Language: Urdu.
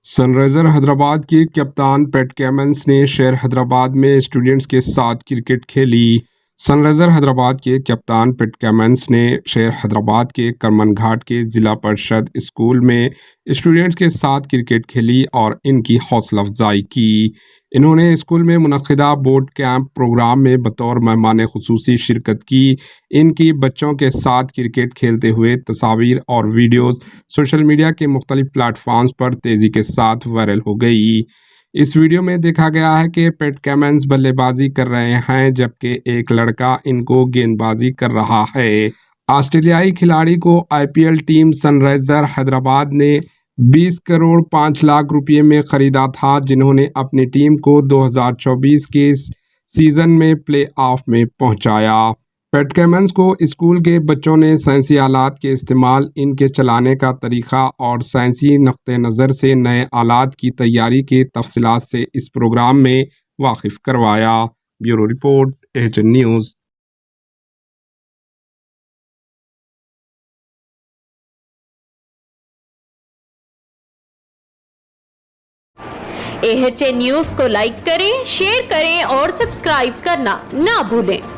سن رائزر حیدرآباد کے کپتان پیٹ کیمنس نے شہر حیدرآباد میں اسٹوڈنٹس کے ساتھ کرکٹ کھیلی۔ سن رائزر حیدرآباد کے کپتان پیٹ کیمنس نے شہر حیدرآباد کے کرمن گھاٹ کے ضلع پریشد اسکول میں اسٹوڈنٹس کے ساتھ کرکٹ کھیلی اور ان کی حوصلہ افزائی کی۔ انہوں نے اسکول میں منعقدہ بوٹ کیمپ پروگرام میں بطور مہمان خصوصی شرکت کی۔ ان کی بچوں کے ساتھ کرکٹ کھیلتے ہوئے تصاویر اور ویڈیوز سوشل میڈیا کے مختلف پلیٹ فارمز پر تیزی کے ساتھ وائرل ہو گئی۔ اس ویڈیو میں دیکھا گیا ہے کہ پیٹ کیمنس بلے بازی کر رہے ہیں جبکہ ایک لڑکا ان کو گیند بازی کر رہا ہے۔ آسٹریلیائی کھلاڑی کو آئی پی ایل ٹیم سن رائزر حیدرآباد نے 20 کروڑ 5 لاکھ روپے میں خریدا تھا، جنہوں نے اپنی ٹیم کو 2024 کے سیزن میں پلے آف میں پہنچایا۔ پیٹ کیمنس کو اسکول کے بچوں نے سائنسی آلات کے استعمال، ان کے چلانے کا طریقہ اور سائنسی نقطہ نظر سے نئے آلات کی تیاری کی تفصیلات سے اس پروگرام میں واقف کروایا۔ Bureau report, AHN news. AHN news کو لائک کریں، شیئر کریں اور سبسکرائب کرنا نہ بھولیں۔